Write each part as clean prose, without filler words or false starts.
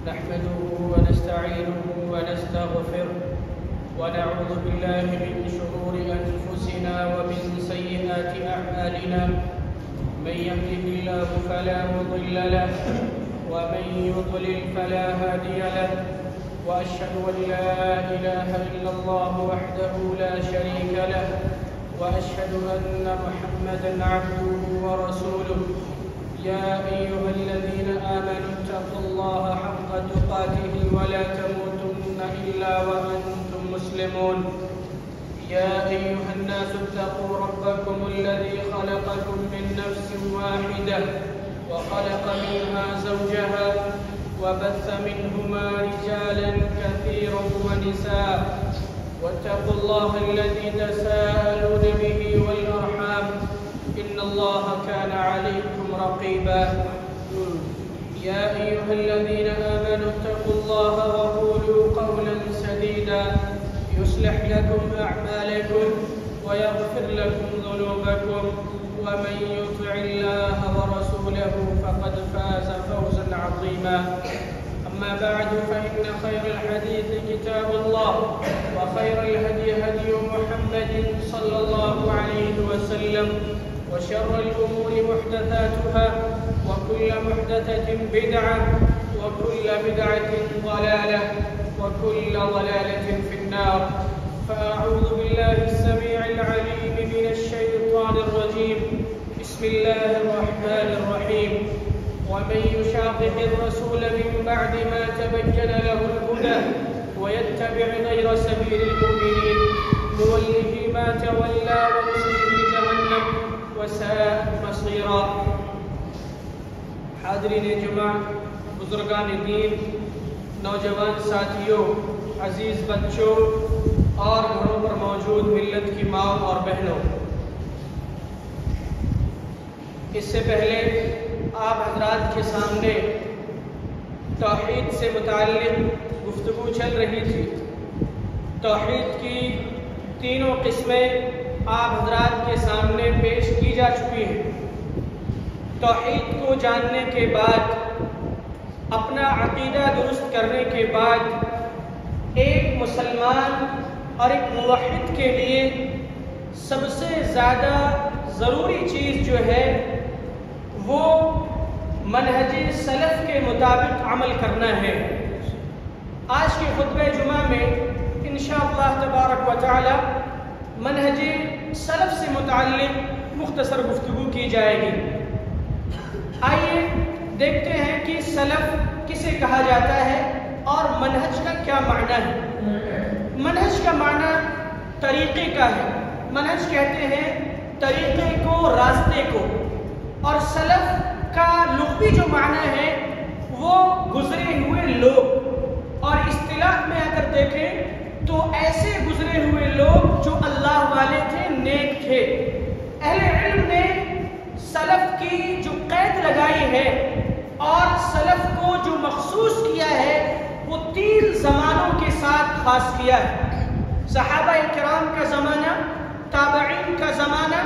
نحمده ونستعينه ونستغفره ونعوذ بالله من شرور أنفسنا ومن سيئات أعمالنا. من يهده الله فلا مضل له ومن يضلل فلا هادي له، وأشهد أن لا إله إلا الله وحده لا شريك له، وأشهد أن محمدا عبده ورسوله. يا أيها الذين آمنوا اتقوا الله حق تقاته ولا تموتن إلا وأنتم مسلمون. يا أيها الناس اتقوا ربكم الذي خلقكم من نفس واحدة وخلق منها زوجها وبث منهما رجالا كثيرا ونساء، واتقوا الله الذي تساءلون به والأرحام إن الله كان عليكم رقيبا. يا أيها الذين آمنوا اتقوا الله وقولوا قولا سديدا يصلح لكم أعمالكم ويغفر لكم ذنوبكم، ومن يطع الله ورسوله فقد فاز فوزا عظيما. أما بعد، فإن خير الحديث كتاب الله، وخير الهدي هدي محمد صلى الله عليه وسلم، وشر الأمور محدثاتها، وكل محدثة بدعة، وكل بدعة ضلالة، وكل ضلالة في النار. فأعوذ بالله السميع العليم من الشيطان الرجيم. بسم الله الرحمن الرحيم. ومن يشاقق الرسول من بعد ما تبين له الهدى ويتبع غير سبيل المؤمنين نوله ما تولى ونصله جهنم وساءت مصيرا. حاضرین جمع، بزرگان دین، نوجوان ساتھیوں، عزیز بچوں اور گھروں پر موجود ملت کی ماں اور بہنوں، اس سے پہلے آپ حضرات کے سامنے توحید سے متعلق گفتگو چل رہی تھی. توحید کی تینوں قسمیں آپ حضرات کے سامنے پیش کی جا چکی ہیں. توحید کو جاننے کے بعد، اپنا عقیدہ درست کرنے کے بعد، ایک مسلمان اور ایک موحد کے لیے سب سے زیادہ ضروری چیز جو ہے وہ منہج سلف کے مطابق عمل کرنا ہے. آج کے خطبہ جمعہ میں انشاءاللہ تبارک و تعالی منہج سلف سے متعلق مختصر گفتگو کی جائے گی. آئیے دیکھتے ہیں کہ سلف کسے کہا جاتا ہے اور منہج کا کیا معنی ہے. منہج کا معنی طریقے کا ہے. منہج کہتے ہیں طریقے کو، راستے کو، اور سلف کا لغوی جو معنی ہے وہ گزرے ہوئے لوگ. اور اصطلاح میں اگر دیکھیں تو ایسے گزرے ہوئے لوگ جو اللہ والے تھے، نیک تھے. اہل علم نے سلف کی جو قید لگائی ہے اور سلف کو جو مخصوص کیا ہے وہ 3 زمانوں کے ساتھ خاص کیا ہے. صحابہ کرام کا زمانہ، تابعین کا زمانہ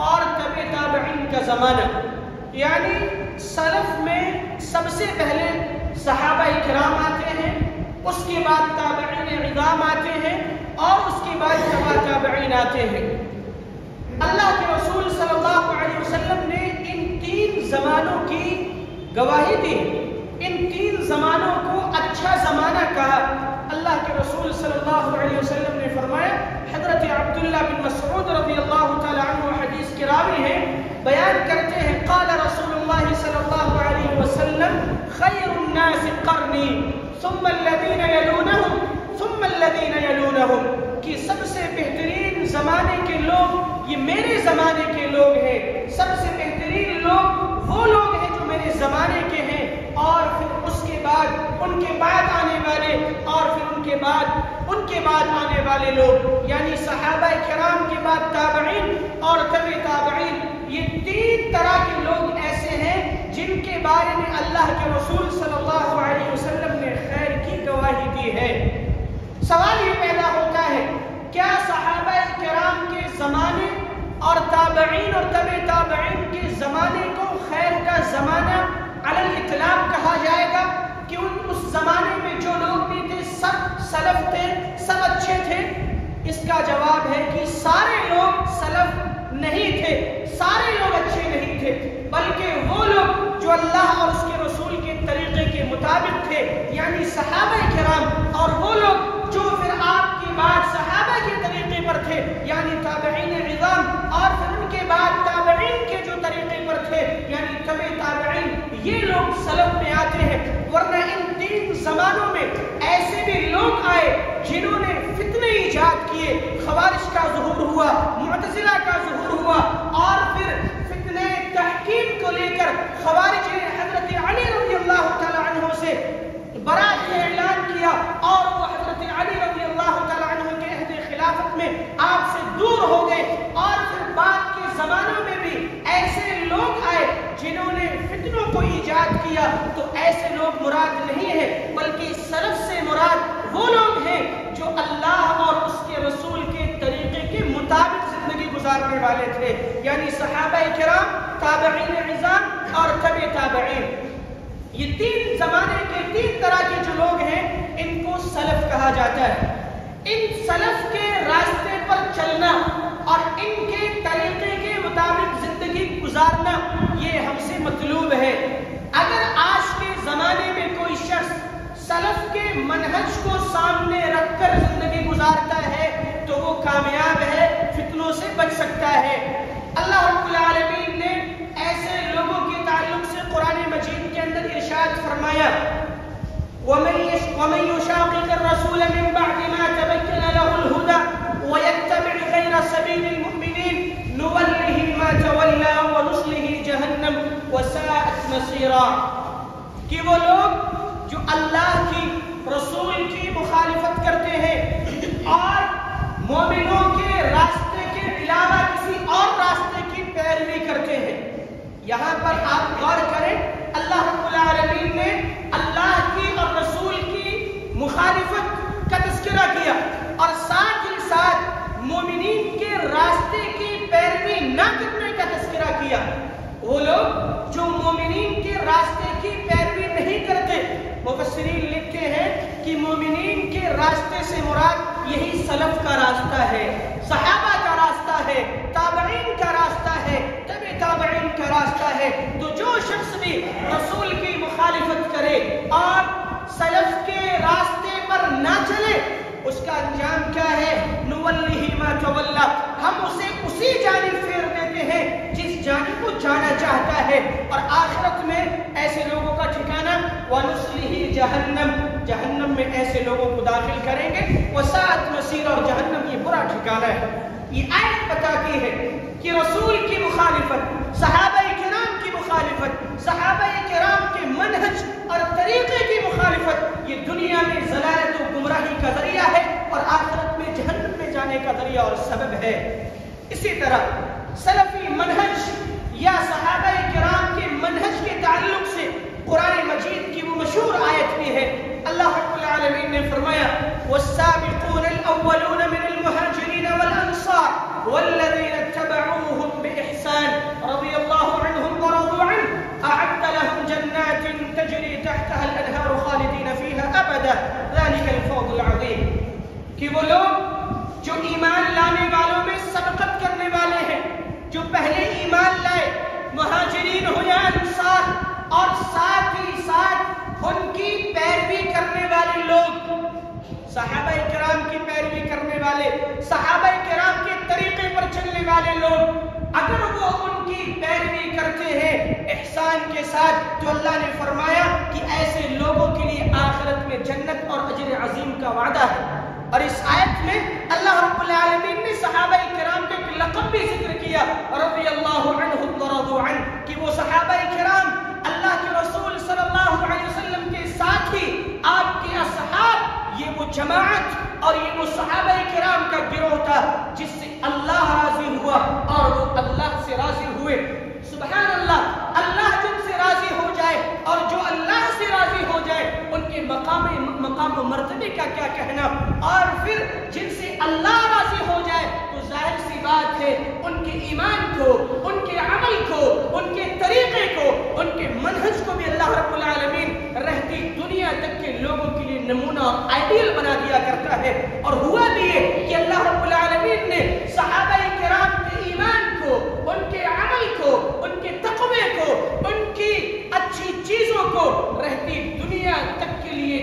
اور تبع تابعین کا زمانہ. یعنی سلف میں سب سے پہلے صحابہ کرام آتے ہیں، اس کے بعد تابعین عظام آتے ہیں اور اس کے بعد تبع تابعین آتے ہیں. اللہ کے رسول صلی اللہ علیہ وسلم نے ان 3 زمانوں کی گواہی دی. ان 3 زمانوں کو اچھا زمانہ کہا. اللہ کے رسول صلی اللہ علیہ وسلم نے فرمایا، حضرت عبداللہ بن مسعود رضی اللہ تعالی عنہ حدیث کے راوی ہیں، بیان کرتے ہیں، قال رسول اللہ صلی اللہ علیہ وسلم خیر الناس قرنی ثم الذین یلونہم ثم الذین یلونہم، کہ سب سے بہترین زمانے کے لوگ یہ میرے زمانے کے لوگ ہیں. سب سے بہترین لوگ وہ لوگ ہیں جو میرے زمانے کے ہیں، اور پھر اس کے بعد ان کے بعد آنے والے، اور پھر ان کے بعد آنے والے لوگ، یعنی صحابہ کرام کے بعد تابعین اور تبع تابعین. یہ 3 طرح کے لوگ ایسے ہیں جن کے بارے میں اللہ کے رسول صلی اللہ علیہ وسلم نے خیر کی گواہی دی ہے. سوال یہ پیدا ہوتا ہے، کیا صحابہ کرام کے زمانے اور تابعین اور تبع تابعین کے زمانے کو خیر کا زمانہ علی الاطلاق کہا جائے گا کہ اس زمانے کا جواب ہے کہ سارے لوگ سلف نہیں تھے، سارے لوگ اچھے نہیں تھے، بلکہ وہ لوگ جو اللہ اور اس کے رسول کے طریقے کے مطابق تھے، یعنی صحابہ کرام، اور وہ لوگ جو پھر آپ کے بعد صحابہ کے طریقے پر تھے، یعنی تابعین عظام، اور پھر ان کے بعد تابعین کے جو طریقے پر تھے، یعنی تبع تابعین، یہ لوگ سلف میں آتے ہیں۔ ورنہ ان 3 زمانوں میں ایسے بھی لوگ آئے جنہوں نے فتنے ایجاد کیے، خوارج کا ظہور ہوا، معتزلہ کا ظہور ہوا، اور پھر فتنے تحکیم کو لے کر خوارج نے حضرت علی رضی اللہ تعالی عنہ سے برات کا اعلان کیا، اور وہ حضرت علی رضی اللہ تعالی عنہ کے عہد خلافت میں آپ سے دور ہو گئے۔ اور پھر بعد کے زمانوں میں بھی ایسے لوگ آئے جنہوں نے فتنوں کو ایجاد کیا، تو ایسے لوگ مراد نہیں ہیں، بلکہ سلف سے مراد وہ لوگ ہیں جو اللہ اور اس کے رسول کے طریقے کے مطابق زندگی گزارنے والے تھے، یعنی صحابہ کرام، تابعین عظام اور تبع تابعین۔ یہ 3 زمانے کے 3 طرح کے جو لوگ ہیں ان کو سلف کہا جاتا ہے۔ ان سلف کے راستے پر چلنا اور ان کے طریقے کے مطابق زندگی گزارنا یہ ہم سے مطلوب ہے۔ اگر آج کے زمانے میں کوئی شخص سلف کے منہج کو سامنے رکھ کر زندگی گزارتا ہے تو وہ کامیاب ہے، فتنوں سے بچ سکتا ہے۔ اللہ رب العالمین نے ایسے لوگوں کے تعلق سے قرآن مجید کے اندر ارشاد فرمایا، وَمَن يُشَاقِقِ الرَّسُولَ مِن بَعْدِ مَا تَبَيَّنَ لَهُ الْهُدَى وَيَتَّبِعْ غَيْرَ سَبِيلِ الْمُؤْمِنِينَ نُوَلِّهِ مَا تَوَلَّى وَنُصْلِهِ جَهَنَّمَ وَسَاءَتْ مَصِيرًا، کہ وہ لوگ جو اللہ کی، رسول کی مخالفت کرتے ہیں اور مومنوں کے راستے کے علاوہ کسی اور راستے کی پیروی کرتے ہیں۔ یہاں پر آپ غور کریں، اللہ رب العالمین نے اللہ کی اور رسول کی مخالفت کا تذکرہ کیا، اور ساتھ ہی ساتھ مومنین کے راستے کی پیروی نہ کرنے کا تذکرہ کیا۔ وہ لوگ جو مومنین کے راستے کی پیروی نہیں کرتے، مفسرین لکھتے ہیں کہ مومنین کے راستے سے مراد یہی سلف کا راستہ ہے، صحابہ کا راستہ ہے، تابعین کا راستہ ہے، تبع تابعین کا راستہ ہے۔ تو جو شخص بھی رسول کی مخالفت کرے اور سلف کے راستے پر نہ چلے، اس کا انجام کیا ہے؟ نُوَلِّهِ مَا تَوَلَّى، ہم اسے اسی جانب پھیر دیتے ہیں جس جانب وہ جانا چاہتا ہے، اور آخرت میں ایسے لوگوں کا ٹھکانہ وَنُصْلِهِ جَهَنَّمَ، جہنم میں ایسے لوگوں کو داخل کریں گے، وَسَاءَتْ مَصِيرًا، اور جہنم یہ برا ٹھکانہ ہے۔ یہ آیت بتاتی ہے کہ رسول کی مخالفت، صحابہ کرام کی مخالفت، صحابہ کرام کے منہج اور طریقے کی مخالفت یہ دنیا میں ضلالت و گمراہی کا ذریعہ ہے، اور آخرت میں جہنم میں جانے کا ذریعہ اور سبب ہے۔ اسی طرح سلفی منہج یا صحابہ کرام کے منہج کے تعلق سے قرآن مجید کی وہ مشہور آیت بھی ہے۔ اللہ رب العالمین نے فرمایا، وَالسَّابِقُونَ الْأَوَّلُونَ مِنَ الْمُهَاجِرِينَ وَالْأَنصَارِ وَالَّذِينَ اتَّبَعُوهُم بِإِحْسَانٍ رَضِيَ اللَّهُ عَنْهُمْ وَرَضُوا عَنْهُ أَعَدَّ لَهُمْ جَنَّاتٍ تَجْرِي تَحْتَهَا الْأَنْهَارُ خَالِدِينَ فِيهَا أَبَدًا ذَلِكَ الْفَوْزُ الْعَظِيمُ، کہ وہ لوگ جو ایمان لانے والوں میں سبقت کرنے والے ہیں، جو پہلے ایمان لائے، مہاجرین ہو یا انصار، اور ساتھ ہی ساتھ ان کی پیروی کرنے والے لوگ، صحابہ کرام کی پیروی کرنے والے، صحابہ کرام کے طریقے پر چلنے والے لوگ، اگر وہ ان کی پیروی کرتے ہیں احسان کے ساتھ، تو اللہ نے فرمایا کہ ایسے لوگوں کے لیے آخرت میں جنت اور اجر عظیم کا وعدہ ہے۔ اور اس آیت میں اللہ رب العالمین نے صحابہ کرام کے ایک لقب بھی ذکر کیا، رضی اللہ عنہم ورضوا عنہ، کہ وہ صحابہ کرام اللہ کے رسول صلی اللہ علیہ وسلم کے ساتھی، آپ کے اصحاب، یہ وہ جماعت اور یہ وہ صحابہ کرام کا گروہ تھا جس سے اللہ راضی ہوا اور وہ اللہ سے راضی ہوئے۔ سبحان اللہ، اللہ جن سے راضی ہو جائے اور جو اللہ سے راضی ہو جائے ان کے مقام و مرتبے کا کیا کہنا، اور پھر جن سے اللہ راضی ہو جائے تو ظاہر سی بات ہے ان کے ایمان کو، ان کے عمل کو، ان کے طریقے کو، ان کے منہج کو بھی اللہ رب العالمین رہتی دنیا تک کے لوگوں کے لیے نمونہ اور آئیڈیل بنا دیا کرتا ہے۔ اور ہوا بھی یہ کہ اللہ رب العالمین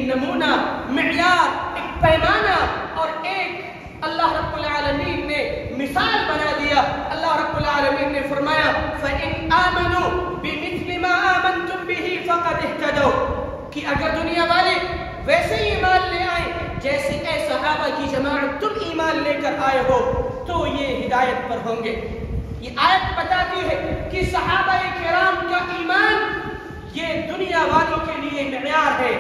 نمونہ، معیار، ایک پیمانہ اور ایک اللہ رب العالمین نے مثال بنا دیا۔ اللہ رب العالمین نے فرمایا فَإِنْ آمَنُوا بِمِثْلِ مَا آمَنْتُمْ بِهِ فَقَدِ اهْتَدَوْا، کہ اگر دنیا والے ویسے ہی ایمان لے آئے جیسے اے صحابہ کی جماعت تم ایمان لے کر آئے ہو تو یہ ہدایت پر ہوں گے۔ یہ آیت بتاتی ہے کہ صحابہ کرام کا ایمان یہ دنیا والوں کے لیے معیار ہے،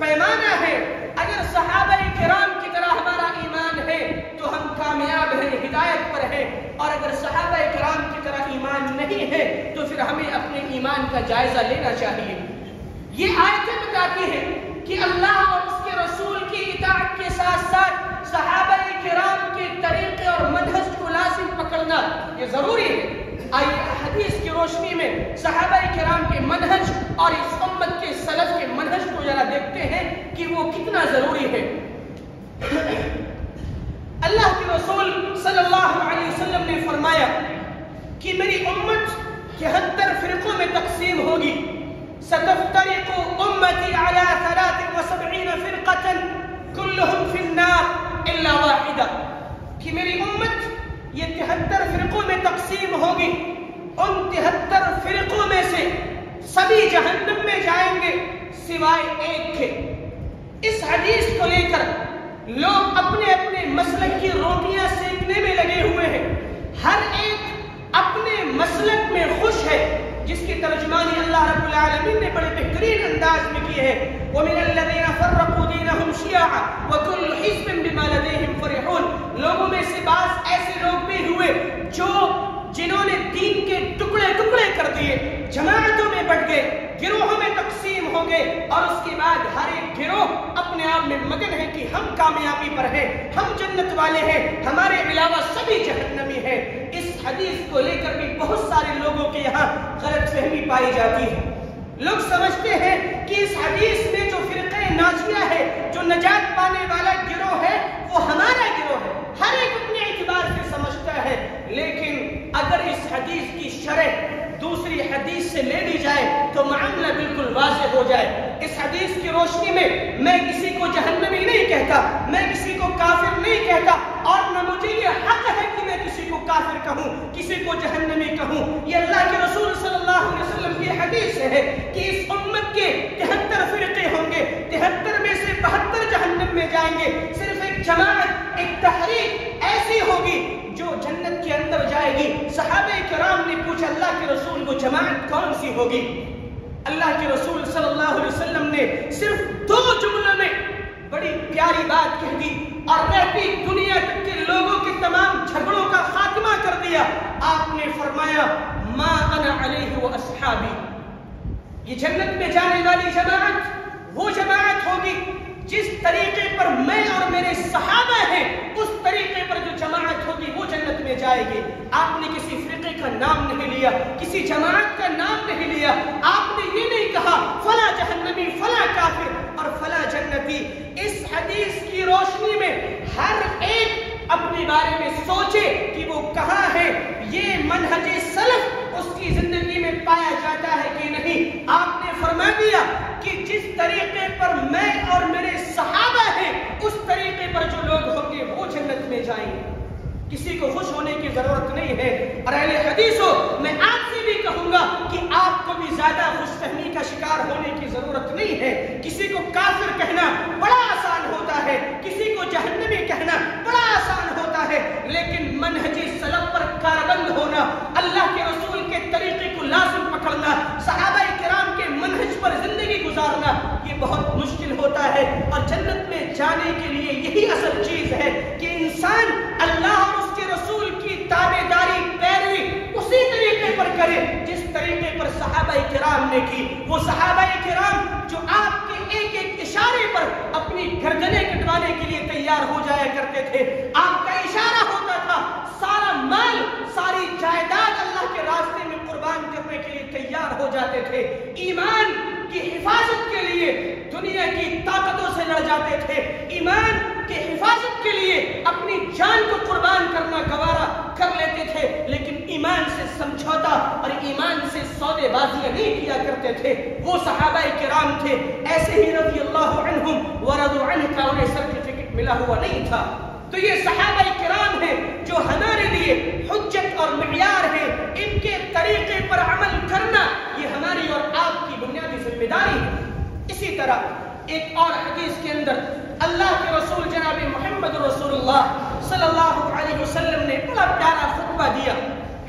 پیمانہ ہے۔ اگر صحابہ کرام کی طرح ہمارا ایمان ہے تو ہم کامیاب ہیں، ہدایت پر ہیں، اور اگر صحابہ کرام کی طرح ایمان نہیں ہے تو پھر ہمیں اپنے ایمان کا جائزہ لینا چاہیے۔ یہ آیتیں بتاتی ہیں کہ اللہ اور اس کے رسول کی اطاعت کے ساتھ ساتھ صحابہ کرام کے طریقے اور منہج کو لازم پکڑنا یہ ضروری ہے۔ آئیے حدیث کی روشنی میں صحابہ کرام کے منہج اور اس امت کے سلف کے منہج کو ذرا دیکھتے ہیں کہ وہ کتنا ضروری ہے۔ اللہ کے رسول صلی اللہ علیہ وسلم نے فرمایا کہ میری امت 73 فرقوں میں تقسیم ہوگی۔ ستفترق امتی علی 73 فرقة كلهم في النار الا واحدہ، کہ میری امت یہ 73 فرقوں میں تقسیم ہوگی، ان 73 فرقوں میں سے سبھی جہنم میں جائیں گے سوائے ایک کے۔ اس حدیث کو لے کر لوگ اپنے اپنے مسلک کی روٹیاں سینکنے میں لگے ہوئے ہیں، ہر ایک اپنے مسلک میں خوش ہے، جس کی ترجمانی اللہ رب العالمین نے بڑے بہترین انداز میں کی ہے۔ وَمِنَ الَّذِينَ فَرَّقُوا دِينَهُمْ شِيَعًا وَكُلُّ حِزْبٍ بِمَا لَدَيْهِمْ فَرِحُونَ، لوگوں میں سے بعض ایسے لوگ بھی ہوئے جنہوں نے دین کے ٹکڑے ٹکڑے کر دیے، جماعتوں میں بٹ گئے، گروہوں میں تقسیم ہو گئے، اور اس کے بعد ہر ایک گروہ اپنے آپ میں مگن ہے کہ ہم کامیابی پر ہیں، ہم جنت والے ہیں، ہمارے علاوہ سبھی جہنمی ہیں۔ اس حدیث کو لے کر بھی بہت سارے لوگوں کے یہاں غلط فہمی پائی جاتی ہے۔ لوگ سمجھتے ہیں کہ اس حدیث میں جو فرقہ ناجیہ ہے، جو نجات پانے والا گروہ ہے، وہ ہمارا گروہ ہے، ہر ایک اپنے اعتبار سے سمجھتا ہے۔ لیکن اگر اس حدیث کی شرح دوسری حدیث سے لے لی جائے تو معاملہ بالکل واضح ہو جائے۔ اس حدیث کی روشنی میں کسی کو جہنمی نہیں کہتا، میں کسی کو کافر نہیں کہتا، اور نہ مجھے یہ حق ہے کہ میں کسی کو کافر کہوں، کسی کو جہنمی کہوں۔ یہ اللہ کے رسول صلی اللہ علیہ وسلم کی حدیث ہے کہ اس امت کے 73 فرقے ہوں گے، 73 میں سے 72 جہنم میں جائیں گے، صرف ایک جماعت، ایک تحریک ایسی ہوگی جو جنت کے اندر جائے گی۔ صحابہ کرام نے پوچھا اللہ کے رسول کو جماعت کون سی ہوگی؟ اللہ کے رسول صلی اللہ علیہ وسلم نے صرف 2 جملوں میں بڑی پیاری بات کہہ دی اور رہتی دنیا تک کے لوگوں کے تمام جھگڑوں کا خاتمہ کر دیا۔ آپ نے فرمایا ما انا علیہ واصحابی، یہ جنت میں جانے والی جماعت وہ جماعت ہوگی جس طریقے پر میں اور میرے صحابہ ہیں، اس طریقے پر جو جماعت ہوگی وہ جنت میں جائے گی۔ آپ نے کسی فرقے کا نام نہیں لیا، کسی جماعت کا نام نہیں لیا، آپ نے یہ نہیں کہا فلاں جہنمی، فلاں کافر اور فلاں جنتی۔ اس حدیث کی روشنی میں ہر ایک اپنے بارے میں سوچے کہ وہ کہاں ہے، یہ منہج سلف اس کی زندگی میں پایا جاتا ہے کہ نہیں۔ آپ نے فرما دیا کہ جس طریقے پر میں اور میرے صحابہ ہیں اس طریقے پر جو لوگ ہوں گے وہ جنت میں جائیں گے۔ کسی کو خوش ہونے کی ضرورت نہیں ہے، اور اہل حدیثوں میں آپ سے بھی کہوں گا کہ آپ کو بھی زیادہ خوش فہمی کا شکار ہونے کی ضرورت نہیں ہے۔ کسی کو کافر کہنا بڑا آسان ہوتا ہے، کسی کو جہنمی کہنا بڑا آسان ہوتا ہے، لیکن منہج سلف پر کاربند ہونا، اللہ کے رسول کے طریقے کو لازم پکڑنا، صحابہ کرام کے منہج پر زندگی گزارنا یہ بہت مشکل ہوتا ہے۔ اور جنت میں جانے کے لیے یہی اصل چیز ہے کہ انسان اللہ اور اس کے رسول کی تابعداری، پیروی اسی طریقے پر کرے جس طریقے پر صحابہ کرام نے کی۔ وہ صحابہ کرام جو آپ کے ایک ایک اشارے پر اپنی گردنیں کٹوانے کے لیے تیار ہو جایا کرتے تھے۔ آپ کا اشارہ ہوتا تھا، سارا مال، ساری جائیداد اللہ کے راستے میں قربان کرنے کے لیے تیار ہو جاتے تھے۔ ایمان کی حفاظت کے لیے دنیا کی طاقتوں سے لڑ جاتے تھے، ایمان کی حفاظت کے لیے اپنی جان کو قربان کرنا گوارا کر لیتے تھے، لیکن ایمان سے سمجھوتا اور ایمان سے سودے بازیاں نہیں کیا کرتے تھے۔ وہ صحابہ کرام تھے، ایسے ہی رضی اللہ عنہم ورضوا عنہ کا انہیں سرٹیفکیٹ ملا ہوا نہیں تھا۔ تو یہ صحابہ کرام ہیں جو ہمارے لیے حجت اور معیار ہیں، ان کے طریقے پر عمل کرنا یہ ہماری اور آپ کی بنیادی ذمہ داری ہے۔ اسی طرح ایک اور حدیث کے اندر اللہ کے رسول جناب محمد رسول اللہ صلی اللہ علیہ وسلم نے بڑا پیارا خطبہ دیا۔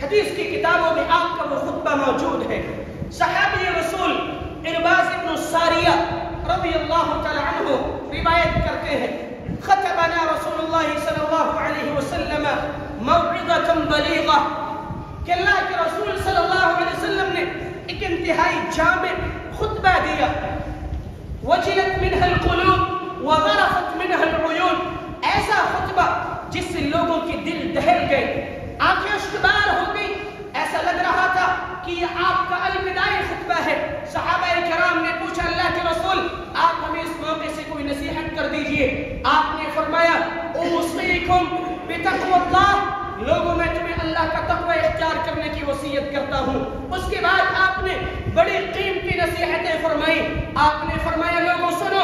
حدیث کی کتابوں میں آپ کا وہ خطبہ موجود ہے۔ صحابی رسول عرباض بن ساریہ رضی اللہ تعالی عنہ روایت کرتے ہیں، خطبنا رسول اللہ صلی اللہ علیہ وسلم موعظۃ بلیغہ، کہ اللہ کے رسول صلی اللہ علیہ وسلم نے ایک انتہائی جامع خطبہ دیا۔ وجلت منها القلوب وغرفت منها العیون، ایسا خطبہ جس سے لوگوں کی دل دہل گئے، آنکھیں اشکبار ہو گئی، ایسا لگ رہا تھا کہ یہ آپ کا الوداعی خطبہ ہے۔ صحابہ کرام نے پوچھا اللہ کے رسول آپ ہمیں اس موقع سے کوئی نصیحت کر دیجئے۔ آپ نے فرمایا اوصیکم بتقوی اللہ، لوگوں میں تمہیں اللہ کا تقوی اختیار کرنے کی وصیت کرتا ہوں۔ اس کے بعد آپ نے بڑی قیمتی نصیحتیں فرمائی۔ آپ نے فرمایا لوگوں سنو،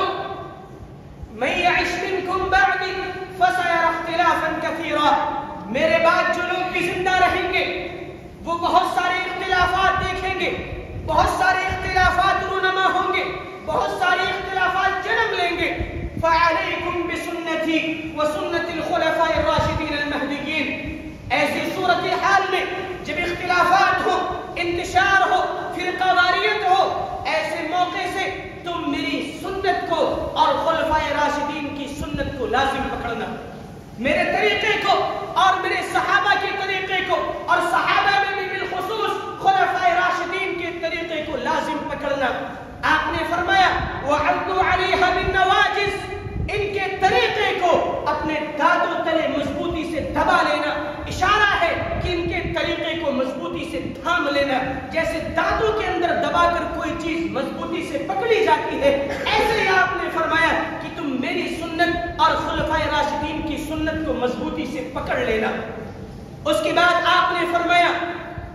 من یعش منکم بعدی فسیری اختلافا کثیرا، میرے بعد جو لوگ بھی زندہ رہیں گے وہ بہت سارے اختلافات دیکھیں گے، بہت سارے اختلافات رونما ہوں گے، بہت سارے اختلافات جنم لیں گے۔ فعلیکم بسنتی وسنت الخلفاء الراشدین المہدیین، ایسی صورتحال میں جب اختلافات ہو، انتشار ہو، فرقہ واریت ہو، ایسے موقع سے تم میری سنت کو اور خلفائے راشدین کی سنت کو لازم پکڑنا، میرے طریقے کو اور میرے صحابہ کے طریقے کو، اور صحابہ میں بھی بالخصوص خلفائے راشدین کے طریقے کو لازم پکڑنا۔ آپ نے فرمایا وَعَضُّوا عَلَيْهَا بِالنَّوَاجِزِ، ان کے طریقے کو اپنے دانتوں تلے مضبوطی سے دبا لینا، اشارہ ہے کہ ان کے طریقے کو مضبوطی سے تھام لینا۔ جیسے دانتوں کے اندر دبا کر کوئی چیز مضبوطی سے پکڑی جاتی ہے، ایسے ہی آپ نے فرمایا کہ تم میری سنت اور خلفائے راشدین کی سنت کو مضبوطی سے پکڑ لینا۔ اس کے بعد آپ نے فرمایا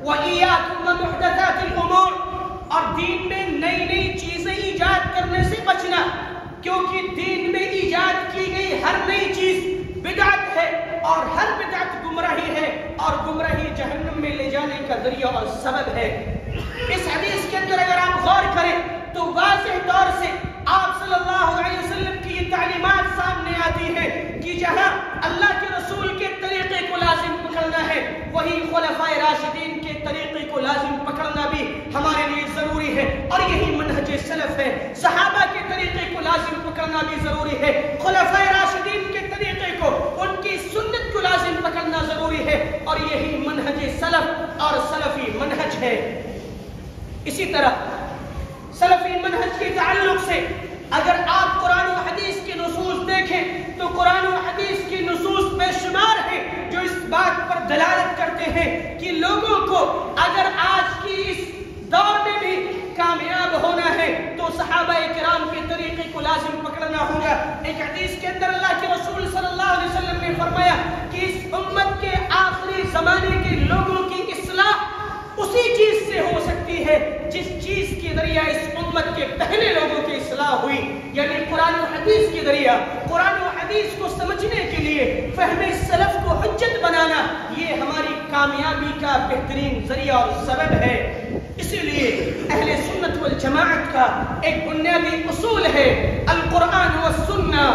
وَإِيَّاكُمْ وَمُحْدَثَاتِ الْأُمُورِ، اور دین میں نئی نئی چیزیں ایجاد کرنے سے بچنا، کیونکہ دین میں ایجاد کی گئی ہر نئی چیز بدعت ہے، اور ہر بدعت گمراہی ہے، اور گمراہی جہنم میں لے جانے کا ذریعہ اور سبب ہے۔ اس حدیث کے اندر اگر آپ غور کریں تو واضح طور سے آپ صلی اللہ علیہ وسلم کی یہ تعلیمات سامنے آتی ہے کہ جہاں اللہ کے رسول کے طریقے کو لازم پکڑنا ہے، وہی خلفائے راشدین کے طریقے کو لازم پکڑنا بھی ہمارے لیے ضروری ہے، اور یہی منہج سلف ہے۔ صحابہ کے طریقے کو لازم پکڑنا بھی ضروری ہے، خلفائے راشدین کے طریقے کو، ان کی سنت کو لازم پکڑنا ضروری ہے، اور یہی منہج سلف اور سلفی منہج ہے۔ اسی طرح سلفی منہج کے تعلق سے اگر آپ قرآن و حدیث کی نصوص دیکھیں تو قرآن و حدیث کی نصوص بے شمار ہیں جو اس بات پر دلالت کرتے ہیں کہ لوگوں کو اگر آج کی اس دور میں بھی کامیاب ہونا ہے تو صحابہ کرام کے طریقے کو لازم پکڑنا ہوگا۔ ایک حدیث کے اندر اللہ کے رسول صلی اللہ علیہ وسلم نے فرمایا کہ اس امت کے آخری زمانے کے لوگوں کی اصلاح اسی چیز سے ہو سکتی ہے جس چیز کے ذریعہ اس امت کے پہلے لوگوں کی اصلاح ہوئی، یعنی قرآن و حدیث کے ذریعہ۔ قرآن و حدیث کو سمجھنے کے لیے فہم سلف کو حجت بنانا یہ ہماری کامیابی کا بہترین ذریعہ اور سبب ہے۔ اسی لیے اہل سنت والجماعت کا ایک بنیادی اصول ہے القرآن والسنہ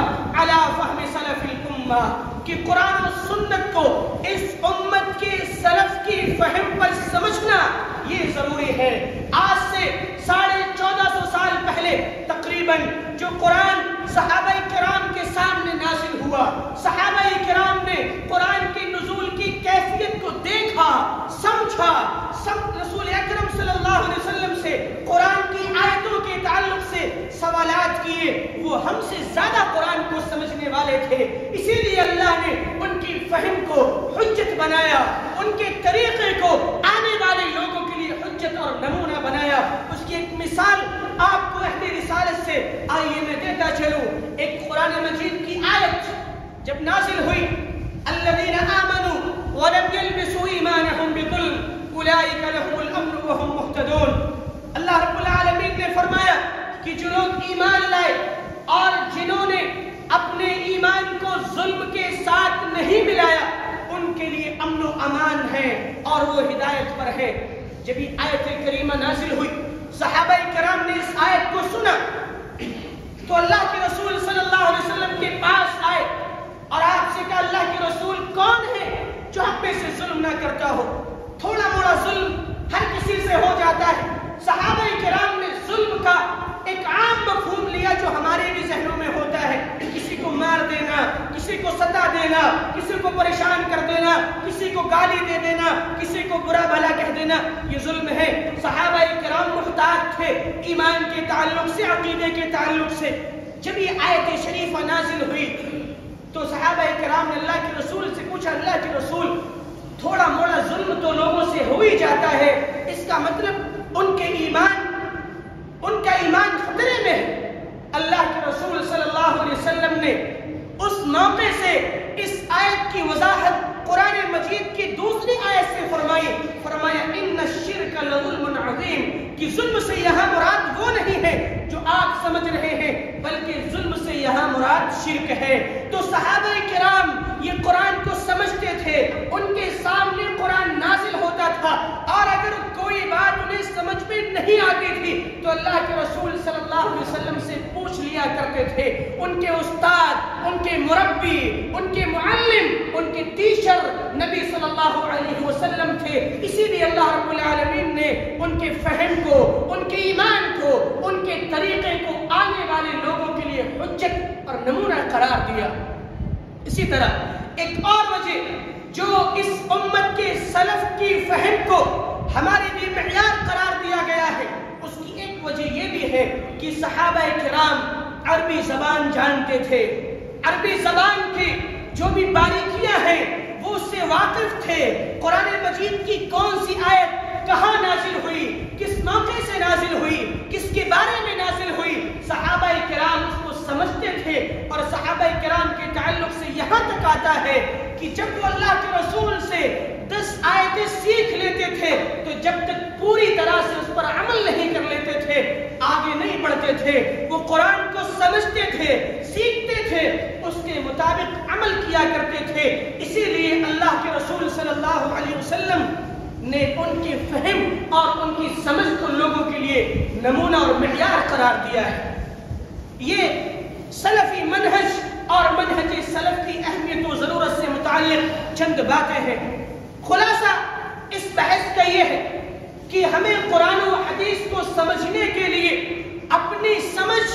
علی فہم سلف الامہ، کہ قرآن و سنت کو اس امت کے سلف کی فہم پر سمجھنا یہ ضروری ہے۔ آج سے 1450 سال پہلے تقریباً جو قرآن صحابہ کرام کے سامنے نازل ہوا، صحابہ کرام نے قرآن کے نزول کی کیفیت کو دیکھا، سمجھا، رسول اکرم صلی اللہ علیہ وسلم سے قرآن کی آیتوں کے تعلق سے سوالات کیے، وہ ہم سے زیادہ قرآن کو سمجھنے والے تھے، اسی لیے اللہ نے ان کی فہم کو حجت بنایا، ان کے طریقے کو آنے والے لوگوں کے لیے حجت اور نمونہ بنایا۔ اس کی ایک مثال آپ کو اہل رسالت سے آئیے میں دیتا چلوں۔ ایک قرآن مجید کی آیت جب نازل ہوئی الذین آمنوا ولم يلبسوا ایمانهم بظلم اولئک لهم الامن وهم مهتدون۔ اللہ رب العالمین نے فرمایا کہ جو لوگ ایمان لائے اور جنہوں نے اپنے ایمان کو ظلم کے ساتھ نہیں ملایا ان کے لیے امن و امان ہے اور وہ ہدایت پر ہے۔ جب یہ آیت کریمہ نازل ہوئی صحابہ کرام نے اس آیت کو سنا تو اللہ کے رسول صلی اللہ علیہ وسلم کے پاس آئے اور آپ سے کہا اللہ کے رسول کون ہے جو ہم پہ سے ظلم نہ کرتا ہو؟ تھوڑا موڑا ظلم ہر کسی سے ہو جاتا ہے۔ صحابہ کرام نے ظلم کا ایک عام مفہوم لیا جو ہمارے بھی ذہنوں میں ہوتا ہے، کسی کو مار دینا، کسی کو ستا دینا، کسی کو پریشان کر دینا، کسی کو گالی دے دینا، کسی کو برا بھلا کہہ دینا، یہ ظلم ہے۔ صحابہ کرام محتاط تھے ایمان کے تعلق سے، عقیدے کے تعلق سے۔ جب یہ آیت شریفہ نازل ہوئی تو صحابہ کرام نے اللہ کے رسول سے پوچھا اللہ کے رسول تھوڑا موڑا ظلم تو لوگوں سے ہو ہی جاتا ہے، اس کا مطلب ان کا ایمان خطرے میں ہے۔ اللہ کے رسول صلی اللہ علیہ وسلم نے اس موقع سے اس آیت کی وضاحت قرآن مجید کی دوسری آیت سے فرمایا ان الشرک لظلم عظیم، کہ ظلم سے یہاں مراد وہ نہیں ہے جو آپ سمجھ رہے ہیں بلکہ ظلم سے یہاں مراد شرک ہے۔ تو صحابہ کرام یہ قرآن کو سمجھتے تھے، ان کے سامنے قرآن نازل ہوتا تھا اور اگر کوئی بات انہیں سمجھ میں نہیں آتی تھی تو اللہ کے رسول صلی اللہ علیہ وسلم سے پوچھ لیا کرتے تھے۔ ان کے استاد، ان کے مربی، ان کے معلم، ان کے ٹیچر نبی صلی اللہ علیہ وسلم تھے۔ اسی لیے اللہ رب العالمین نے ان کے فہم کو، ان کے ایمان کو، ان کے طریقے کو آنے والے لوگوں کے لیے حجت اور نمونہ قرار دیا۔ اسی طرح ایک اور وجہ جو اس امت کے سلف کی فہم کو ہمارے لیے معیار قرار دیا گیا ہے، اس کی ایک وجہ یہ بھی ہے کہ صحابہ کرام عربی زبان جانتے تھے، عربی زبان کی جو بھی باریکیاں ہیں وہ اس سے واقف تھے۔ قرآن مجید کی کون سی آیت کہاں نازل ہوئی، کس موقع سے نازل ہوئی، کس کے بارے میں نازل ہوئی، صحابہ کرام اس کو سمجھتے تھے۔ اور صحابہ کرام کے تعلق سے یہاں تک آتا ہے کہ جب وہ اللہ کے رسول سے 10 آیتیں سیکھ لیتے تھے تو جب تک پوری طرح سے اس پر عمل نہیں کر لیتے تھے آگے نہیں بڑھتے تھے۔ وہ قرآن کو سمجھتے تھے، سیکھتے تھے، اس کے مطابق عمل کیا کرتے تھے۔ اسی لیے اللہ کے رسول صلی اللہ علیہ وسلم نے ان کی فہم اور ان کی سمجھ کو لوگوں کے لیے نمونہ اور معیار قرار دیا ہے۔ یہ سلفی منہج اور منہج سلف کی اہمیت و ضرورت سے متعلق چند باتیں ہیں۔ خلاصہ اس بحث کا یہ ہے کہ ہمیں قرآن و حدیث کو سمجھنے کے لیے اپنی سمجھ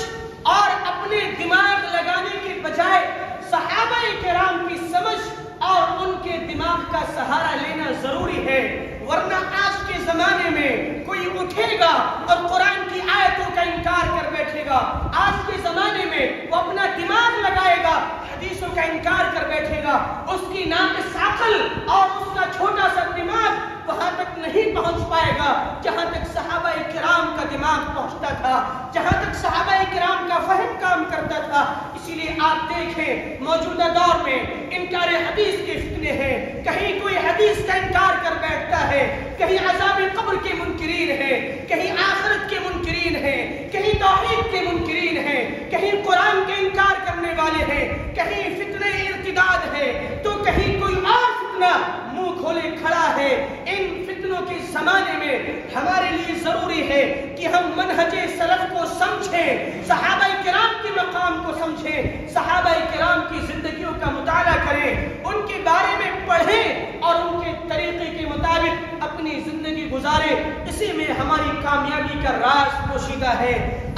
اور اپنے دماغ لگانے کے بجائے صحابہ کرام کی سمجھ اور ان کے دماغ کا سہارا لینا ضروری ہے، ورنہ آج کے زمانے میں کوئی اٹھے گا اور قرآن کی آیتوں کا انکار کر بیٹھے گا، آج کے زمانے میں وہ اپنا دماغ لگائے گا، حدیثوں کا انکار کر بیٹھے گا، اس کی ناقص عقل اور اس کا چھوٹا سا دماغ وہاں تک نہیں پہنچ پائے گا جہاں تک صحابہ کرام کا دماغ پہنچتا تھا، جہاں تک صحابہ کرام کا فہم کام کرتا تھا۔ اسی لیے آپ دیکھیں موجودہ دور میں انکار حدیث کے فتنے ہیں، کہیں کوئی حدیث کا انکار کر بیٹھتا ہے، کہیں عذاب قبر کے منکرین ہیں، کہیں آخرت کے منکرین ہیں، کہیں توحید کے منکرین ہیں، کہیں قرآن کے انکار کرنے والے ہیں، کہیں فتنہ ارتداد ہے تو کہیں کوئی اور فتنہ منہ کھولے کھڑا ہے۔ ان فتنوں کے زمانے میں ہمارے لیے ضروری ہے کہ ہم منہج سلف کو سمجھیں، صحابہ کرام کے مقام کو سمجھیں، صحابہ کرام کی زندگیوں کا مطالعہ کریں، ان کے بارے میں پڑھیں اور ان کے طریقے کے مطابق اپنی زندگی گزاریں۔ اسی میں ہماری کامیابی کا راز پوشیدہ ہے۔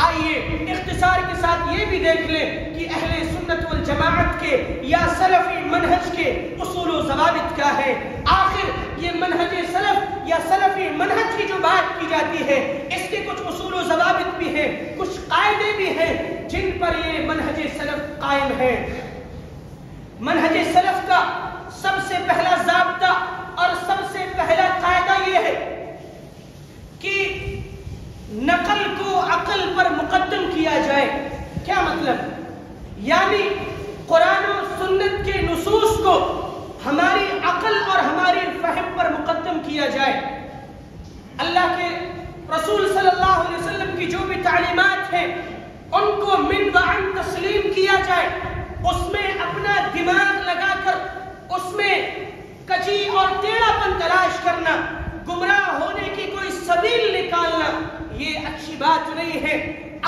آئیے اختصار کے ساتھ یہ بھی دیکھ لیں کہ اہل سنت والجماعت کے یا سلفی منہج کے اصول و ضوابط کیا ہے۔ آخر یہ منہج سلف یا سلفی منہج کی جو بات کی جاتی ہے اس کے کچھ اصول و ضوابط بھی ہیں، کچھ قاعدے بھی ہیں جن پر یہ منہج سلف قائم ہے۔ منہج سلف کا سب سے پہلا ضابطہ اور سب سے پہلا قاعدہ یہ ہے کہ نقل کو عقل پر مقدم کیا جائے۔ کیا مطلب؟ یعنی قرآن و سنت کے نصوص کو ہماری عقل اور ہماری فہم پر مقدم کیا جائے. اللہ کے رسول صلی اللہ علیہ وسلم کی جو بھی تعلیمات ہیں ان کو من بعد تسلیم کیا جائے. اس میں اپنا دماغ لگا کر اس میں کجی اور ٹیڑھا پن تلاش کرنا، گمراہ ہونے کی کوئی سبیل نکالنا، یہ اچھی بات نہیں ہے.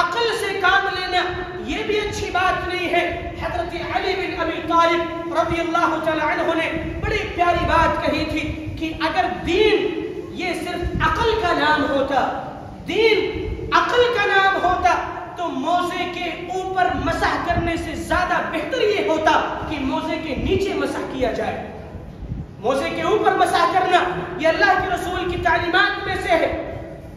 عقل سے کام لینا یہ بھی اچھی بات نہیں ہے. حضرت علی بن ابی طالب رضی اللہ تعالی عنہ نے بڑی پیاری بات کہی تھی کہ اگر دین یہ صرف عقل کا نام ہوتا، دین عقل کا نام ہوتا، تو موزے کے اوپر مسح کرنے سے زیادہ بہتر یہ ہوتا کہ موزے کے نیچے مسح کیا جائے. موزے کے اوپر مسح کرنا یہ اللہ کے رسول کی تعلیمات میں سے ہے.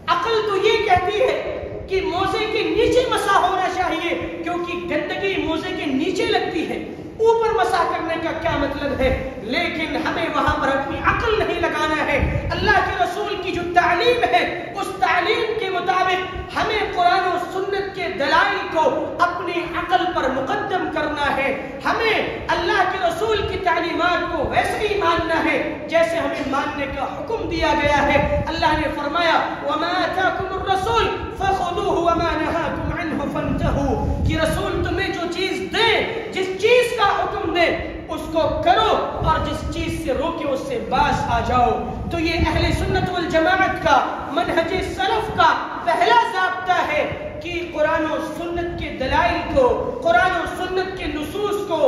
عقل تو یہ کہتی ہے کہ موزے کے نیچے مسح ہونا چاہیے کیونکہ گندگی موزے کے نیچے لگتی ہے. اوپر مسح کرنے کا کیا مطلب ہے؟ لیکن ہمیں وہاں پر اپنی عقل نہیں لگانا ہے. اللہ کے رسول کی جو تعلیم ہے اس تعلیم کے مطابق ہمیں قرآن و سنت کے دلائل کو اپنی عقل پر مقدم کرنا ہے. ہمیں اللہ کے رسول کی تعلیمات کو ویسے ہی ماننا ہے جیسے ہمیں ماننے کا حکم دیا گیا ہے. اللہ نے فرمایا وَمَا آتَاكُمُ الرَّسُولُ فَخُذُوهُ وَمَا نَهَاكُمْ عَنْهُ فَانْتَهُوا کہ رسول تمہیں جو چیز دے، جس چیز کا حکم دے اس کو کرو اور جس چیز سے روکے اس سے باز آ جاؤ. تو یہ اہل سنت والجماعت کا منہج سلف کا پہلا ضابطہ ہے کہ قرآن و سنت کے دلائل کو، قرآن و سنت کے نصوص کو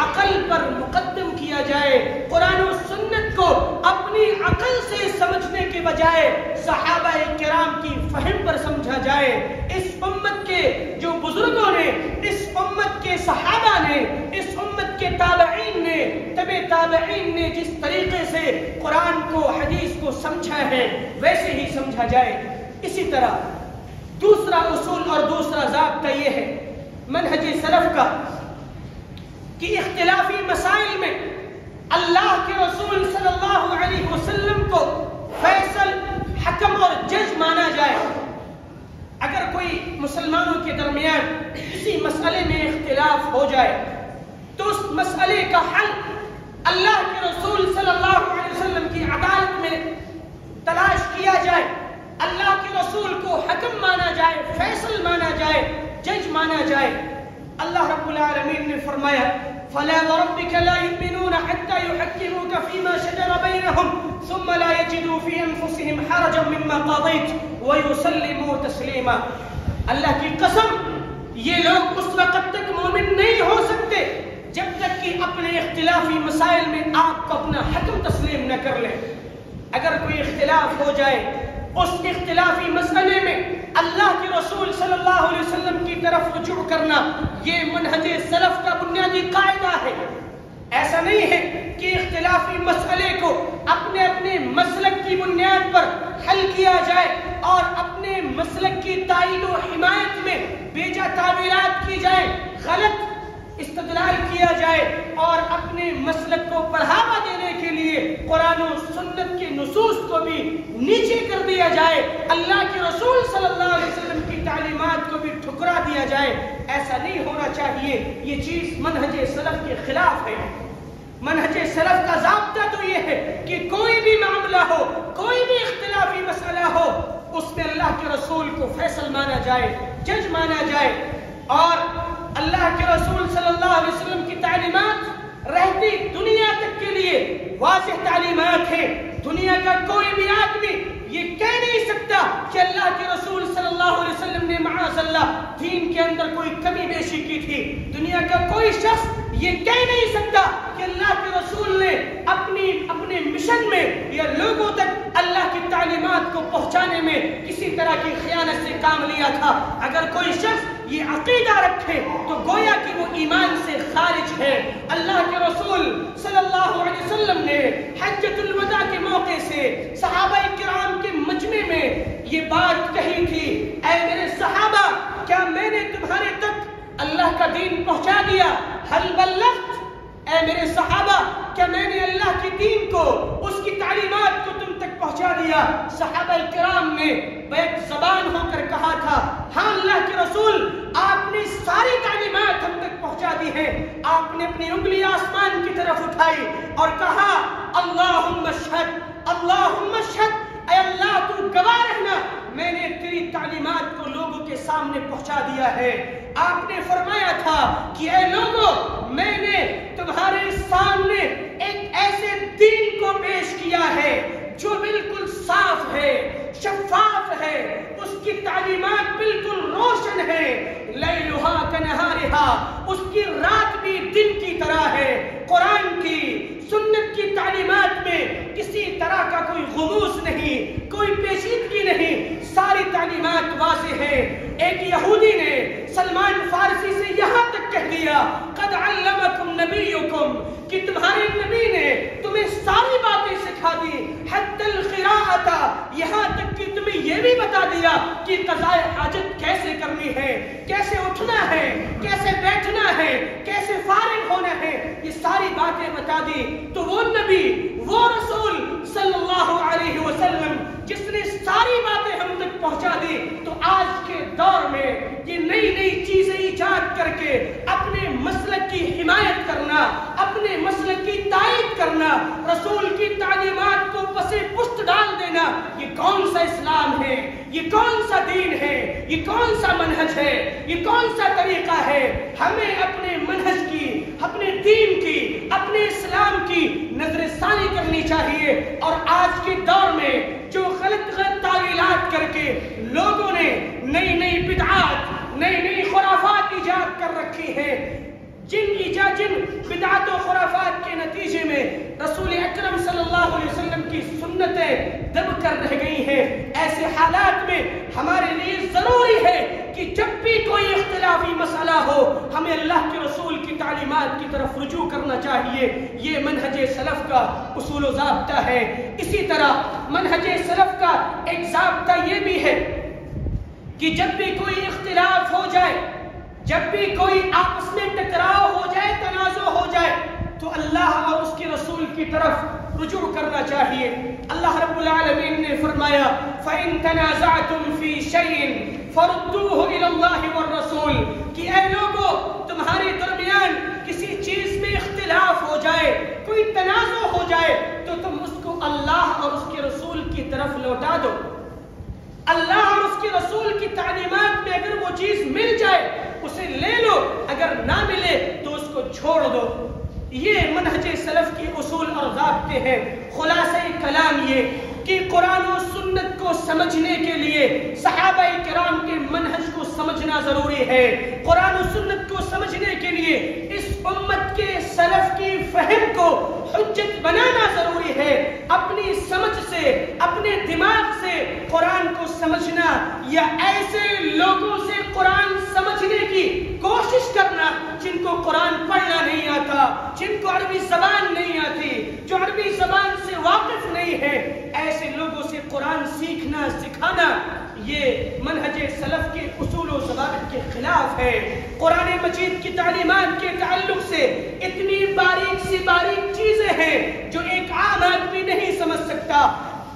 عقل پر مقدم کیا جائے. قرآن و سنت کو اپنی عقل سے سمجھنے کے بجائے صحابہ کرام کی فہم پر سمجھا جائے. اس امت کے جو بزرگوں نے، اس امت کے صحابہ نے، اس امت کے تابعین نے، تبع تابعین نے جس طریقے سے قرآن کو، حدیث کو سمجھا ہے ویسے ہی سمجھا جائے. اسی طرح دوسرا اصول اور دوسرا ضابطہ یہ ہے منہج سلف کا کہ اختلافی مسائل میں اللہ کے رسول صلی اللہ علیہ وسلم کو فیصل، حکم اور جج مانا جائے. اگر کوئی مسلمانوں کے درمیان کسی مسئلے میں اختلاف ہو جائے تو اس مسئلے کا حل اللہ کے رسول صلی اللہ علیہ وسلم کی عدالت میں تلاش کیا جائے. اللہ کے رسول کو حکم مانا جائے، فیصل مانا جائے، جج مانا جائے. اللہ رب العالمین نے فرمایا فَلَا وَرَبِّكَ لَا يُؤْمِنُونَ حَتَّى يُحَكِّمُوكَ فِي مَا شَجَرَ بَيْنَهُمْ ثُمَّ لَا يَجِدُوا فِي أَنفُسِهِمْ حَرَجًا مِّمَّا قَضَيْتَ وَيُسَلِّمُوا تَسْلِيمًا. اللہ کی قسم یہ لوگ اس وقت تک مومن نہیں ہو سکتے جب تک کہ اپنے اختلافی مسائل میں آپ کو اپنا حکم تسلیم نہ کر لیں. اگر کوئی اختلاف ہو جائے اس اختلافی مسئلے میں اللہ کے رسول صلی اللہ علیہ وسلم کی طرف رجوع کرنا یہ منہج سلف کا بنیادی قاعدہ ہے. ایسا نہیں ہے کہ اختلافی مسئلے کو اپنے اپنے مسلک کی بنیاد پر حل کیا جائے اور اپنے مسلک کی تائید و حمایت میں بیجا تعبیرات کی جائے، غلط استدلال کیا جائے اور اپنے مسلک کو بڑھاوا دینے کے لیے قرآن و سنت کے نصوص کو بھی نیچے کر دیا جائے، اللہ کے رسول صلی اللہ علیہ وسلم کی تعلیمات کو بھی ٹھکرا دیا جائے. ایسا نہیں ہونا چاہیے. یہ چیز منہج سلف کے خلاف ہے. منہج سلف کا ضابطہ تو یہ ہے کہ کوئی بھی معاملہ ہو، کوئی بھی اختلافی مسئلہ ہو، اس میں اللہ کے رسول کو فیصل مانا جائے، جج مانا جائے. اور اللہ کے رسول صلی اللہ علیہ وسلم کی تعلیمات رہتی دنیا تک کے لیے واضح تعلیمات ہیں. دنیا کا کوئی بھی آدمی یہ کہہ نہیں سکتا کہ اللہ کے رسول صلی اللہ علیہ وسلم نے معاذ اللہ دین کے اندر کوئی کمی بیشی کی تھی. دنیا کا کوئی شخص یہ کہہ نہیں سکتا کہ اللہ کے رسول نے اپنے مشن میں یا لوگوں تک اللہ کی تعلیمات کو پہنچانے میں کسی طرح کی خیانت سے کام لیا تھا. اگر کوئی شخص یہ عقیدہ رکھے تو گویا کہ وہ ایمان سے خارج ہے. اللہ کے رسول صلی اللہ علیہ وسلم نے حجۃ الوداع کے موقع سے صحابہ کرام کے مجمع میں یہ بات کہی تھی، اے میرے صحابہ کیا میں نے تمہارے تک اللہ کا دین پہنچا دیا؟ حل بلغت؟ اے میرے صحابہ کیا میں نے اللہ کے دین کو، اس کی تعلیمات کو تم تک پہنچا دیا؟ صحابہ کرام نے بیک زبان ہو کر کہا تھا ہاں اللہ کے رسول آپ نے ساری تعلیمات ہم تک پہنچا دی ہیں، آپ نے اپنی انگلی آسمان کی طرف اٹھائی اور کہا اللہم اشہد، اللہم اشہد، اے اللہ تو گواہ رہنا میں نے تیری تعلیمات کو لوگوں کے سامنے پہنچا دیا ہے۔ آپ نے فرمایا تھا کہ اے لوگوں، میں نے تمہارے سامنے ایک ایسے دین کو پیش کیا ہے جو بالکل صاف ہے، شفاف ہے، اس کی تعلیمات بالکل روشن ہے، لیلھا کنہارھا، اس کی رات بھی دن کی طرح ہے۔ قرآن کی، سنت کی تعلیمات میں کسی طرح کا کوئی غموض نہیں، کوئی پیچیدگی نہیں، ساری تعلیمات واضح ہے۔ ایک یہودی نے سلمان فارسی سے یہاں تک کہہ دیا قد علمکم نبیکم، کہ تمہارے نبی نے تمہیں ساری باتیں سکھا دی، حتی القراءۃ، یہاں تک کہ تمہیں یہ بھی بتا دیا کہ قضاء حاجت کیسے کرنی ہے، کیسے اٹھنا ہے، کیسے بیٹھنا ہے، کیسے فارغ ہونا ہے، یہ ساری باتیں بتا دی۔ تو وہ نبی، وہ رسول صلی اللہ علیہ وسلم جس نے ساری باتیں ہم تک پہنچا دی، تو آج کے دور میں یہ نئی نئی چیزیں ایجاد کر کے اپنے مسلک کی حمایت کرنا، اپنے مسلک کی تائید کرنا، رسول کی تعلیمات کو پس پشت ڈال دینا، یہ کون سا اسلام ہے، یہ کون سا دین ہے، یہ کون سا منہج ہے، یہ کون سا طریقہ ہے؟ ہمیں اپنے منہج کی، اپنے دین کی، اپنے اسلام کی نظر ثانی کرنی چاہیے۔ اور آج کے دور میں جو غلط تعویلات کر کے لوگوں نے نئی نئی بدعات، نئی نئی خرافات ایجاد کر رکھی ہیں، جن بدعات و خرافات کے نتیجے میں رسول اکرم صلی اللہ علیہ وسلم کی سنتیں دب کر رہ گئی ہیں، ایسے حالات میں ہمارے لیے ضروری ہے کہ جب بھی کوئی اختلافی مسئلہ ہو ہمیں اللہ کے رسول کی تعلیمات کی طرف رجوع کرنا چاہیے۔ یہ منہج سلف کا اصول و ضابطہ ہے۔ اسی طرح منہج سلف کا ایک ضابطہ یہ بھی ہے کہ جب بھی کوئی اختلاف ہو جائے، جب بھی کوئی آپس میں ٹکراؤ ہو جائے، تنازع ہو جائے، تو اللہ اور اس کے رسول کی طرف رجوع کرنا چاہیے۔ اللہ رب العالمین نے فرمایا فَإِن تَنَازَعْتُمْ فِي شَيْءٍ فَرُدُّوهُ إِلَى اللَّهِ وَالرَّسُولِ، کہ اے لوگوں تمہارے درمیان کسی چیز میں اختلاف ہو جائے، کوئی تنازع ہو جائے، تو تم اس کو اللہ اور اس کے رسول کی طرف لوٹا دو۔ اللہ اور اس کے رسول کی تعلیمات میں اگر وہ چیز مل جائے اسے لے لو، اگر نہ ملے تو اس کو چھوڑ دو۔ یہ منہج سلف کی اصول اور ضابطے ہیں۔ خلاصہ کلام یہ کہ قرآن و سنت کو سمجھنے کے لیے صحابہ کرام کے منہج کو سمجھنا ضروری ہے۔ قرآن و سنت کو سمجھنے کے لیے اس امت کے سلف کی فہم کو حجت بنانا ضروری ہے۔ اپنی سمجھ سے، اپنے دماغ سے قرآن کو سمجھنا یا ایسے لوگوں سے قرآن سمجھنے کی کوشش کرنا جن کو قرآن پڑھنا نہیں آتا، جن کو عربی زبان نہیں آتی، جو عربی زبان سے واقف نہیں ہے، ایسے لوگوں سے قرآن سیکھنا، سکھانا، یہ منہج سلف کے اصول و ضوابط کے خلاف ہے۔ قرآن مجید کی تعلیمات کے تعلق سے اتنی باریک سی باریک چیزیں ہیں جو ایک عام آدمی نہیں سمجھ سکتا۔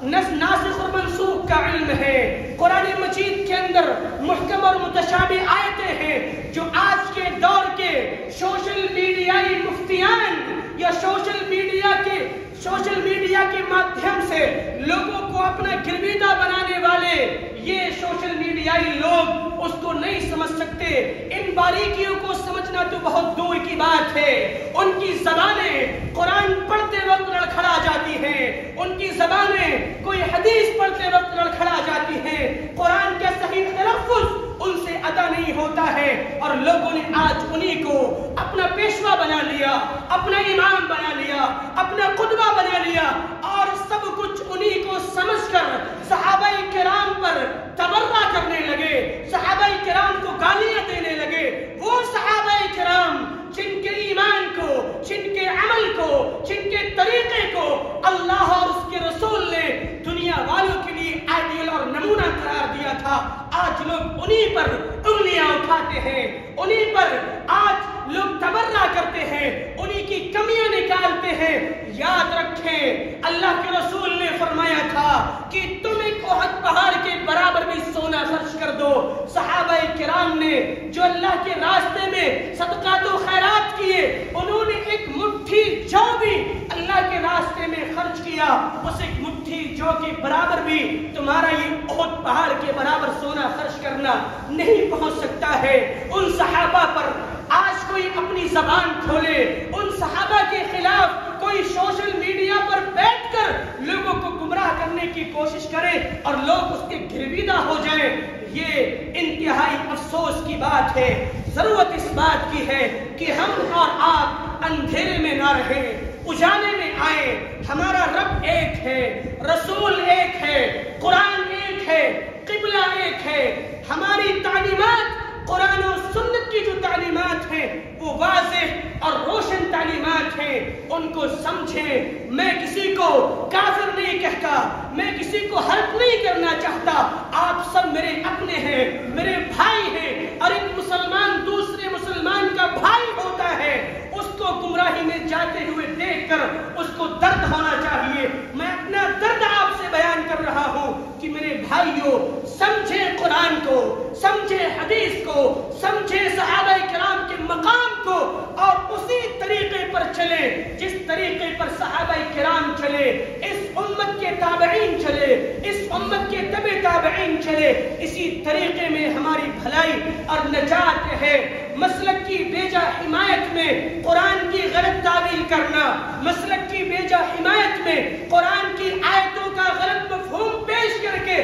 ناسخ اور منسوخ کا علم ہے۔ قرآن مجید کے اندر محکم اور متشابہ آیتیں ہیں جو آج کے دور کے سوشل میڈیائی مفتیان یا سوشل میڈیا کے مادھیم سے لوگوں کو اپنا گرویدہ بنانے والے یہ سوشل میڈیائی لوگ اس کو نہیں سمجھ سکتے۔ ان باریکیوں کو سمجھنا تو بہت دور کی بات ہے۔ ان کی زبانیں قرآن پڑھتے وقت لڑکھڑا جاتی ہیں، ان کی زبانیں کوئی حدیث پڑھتے وقت لڑکھڑا جاتی ہیں، قرآن کا صحیح تلفظ ان سے ادا نہیں ہوتا ہے، اور لوگوں نے آج انہی کو اپنا پیشوا بنا لیا، اپنا امام بنا لیا، اپنا قدوہ بنا لیا، اور سب کچھ انہی کو سمجھ کر صحابہ کرام پر تبرہ کرنے لگے، صحابہ کرام کو گالیاں دینے لگے۔ وہ صحابہ کرام جن کے ایمان کو، جن کے عمل کو، جن کے طریقے کو اللہ اور اس کے رسول نے دنیا والوں کے لیے آئیڈیل اور نمونہ قرار دیا تھا، آج لوگ انہی پر انگلیاں اٹھاتے ہیں، انہی پر آج لوگ تبرہ کرتے ہیں، انہی کی کمیاں نکالتے ہیں۔ یاد رکھیں اللہ کے رسول نے فرمایا تھا کہ تم ایک احد پہاڑ کے برابر بھی سونا خرچ کر دو۔ صحابہ کرام نے جو اللہ کے راستے میں صدقات و خیرات کیے، انہوں نے ایک مٹھی جو بھی اللہ کے راستے میں خرچ کیا، اس ایک مٹھی جو کے برابر بھی تمہارا یہ احد پہاڑ کے برابر سونا خرچ کرنا نہیں پہنچ سکتا ہے۔ ان صحابہ پر آج کوئی اپنی زبان کھولے، ان صحابہ کے خلاف کوئی سوشل میڈیا پر بیٹھ کر لوگوں کو گمراہ کرنے کی کوشش کرے اور لوگ اس کے گرویدہ ہو جائیں، یہ انتہائی افسوس کی بات ہے۔ ضرورت اس بات کی ہے کہ ہم اور آپ اندھیرے میں نہ رہیں، اجالے میں آئیں۔ ہمارا رب ایک ہے، رسول ایک ہے، قرآن ایک ہے، قبلہ ایک ہے۔ ہماری تعلیمات قرآن و سنت کی جو تعلیمات ہیں وہ واضح اور روشن تعلیمات ہیں، ان کو سمجھیں۔ میں کسی کو کافر نہیں کہتا، میں کسی کو حلف نہیں کرنا چاہتا، آپ سب میرے اپنے ہیں، میرے بھائی ہیں، اور ایک مسلمان دوسرے مسلمان کا بھائی ہوتا ہے، اس کو گمراہی میں جاتے ہوئے دیکھ کر اس کو درد ہونا چاہیے۔ میں اپنا درد آپ سے بیان کر رہا ہوں کہ میرے بھائیوں، سمجھیں قرآن کو، سمجھیں حدیث کو، سمجھیں صحابہ کرام کے مقام کو، اور اسی طریقے پر چلیں جس طریقے پر صحابہ کرام چلے، اس امت کے تابعین چلے، اس امت کے تبع تابعین چلے۔ اسی طریقے میں ہماری بھلائی اور نجات ہے۔ مسلک کی بیجا حمایت میں قرآن کی غلط تعویل کرنا، مسلک کی بیجا حمایت میں قرآن کی آیتوں کا غلط مفہوم پیش کر کے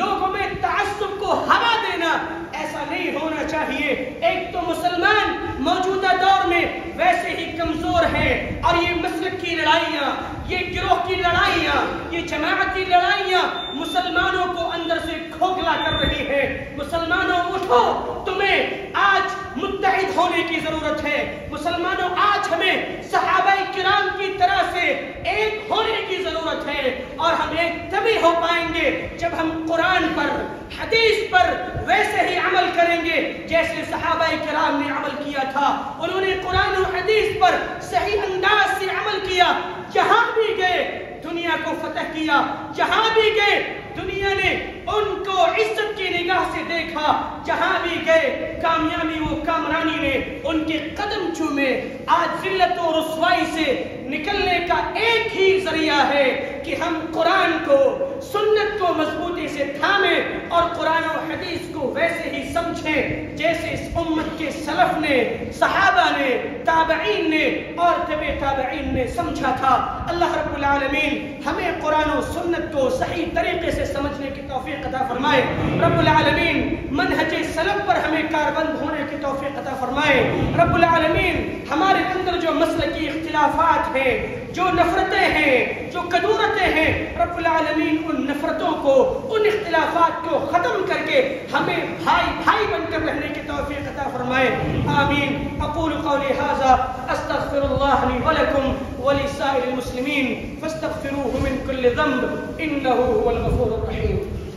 لوگوں میں تعصب کو ہوا دینا، ایسا نہیں ہونا چاہیے۔ ایک تو مسلمان موجودہ دور میں ویسے ہی کمزور ہیں، اور یہ مسلک کی لڑائیاں، یہ گروہ کی لڑائیاں، یہ جماعتی لڑائیاں مسلمانوں کو اندر سے کھوکھلا کر رہی ہے۔ مسلمانوں اٹھو، تمہیں آج متحد ہونے کی ضرورت ہے۔ مسلمانوں، آج ہمیں صحابہ کرام کی طرح سے ایک ہونے کی ضرورت ہے، اور ہم ایک تبھی ہو پائیں گے جب ہم قرآن پر، حدیث پر ویسے ہی عمل کریں گے جیسے صحابہ کرام نے عمل کیا تھا۔ انہوں نے قرآن و حدیث پر صحیح انداز سے عمل کیا، جہاں بھی گئے دنیا کو فتح کیا، جہاں بھی گئے دنیا نے ان کو عزت کی نگاہ سے دیکھا، جہاں بھی گئے کامیابی و کامرانی نے ان کے قدم چومے۔ آج ذلت و رسوائی سے نکلنے کا ایک ہی ذریعہ ہے کہ ہم قرآن کو، سنت کو مضبوطی سے تھامیں، اور قرآن و حدیث کو ویسے ہی سمجھیں جیسے اس امت کے سلف نے، صحابہ نے، تابعین نے اور تبع تابعین نے سمجھا تھا۔ اللہ رب العالمین ہمیں قرآن و سنت کو صحیح طریقے سے سمجھنے کی توفیق عطا فرمائے۔ رب العالمین منہج سلف پر ہمیں کاربند ہونے کی توفیق عطا فرمائے۔ رب العالمین ہمارے اندر جو مسلکی اختلافات ہیں، جو نفرتیں ہیں، جو کدورتیں ہیں، رب العالمین ان نفرتوں کو، ان اختلافات کو ختم کر کے ہمیں بھائی بھائی بن کر رہنے کی توفیق عطا فرمائے۔ آمین۔ اقول قولی ھذا استغفر اللہ لی ولکم ولسائر المسلمین فاستغفروہ من کل ذنب انہ هو الغفور الرحیم۔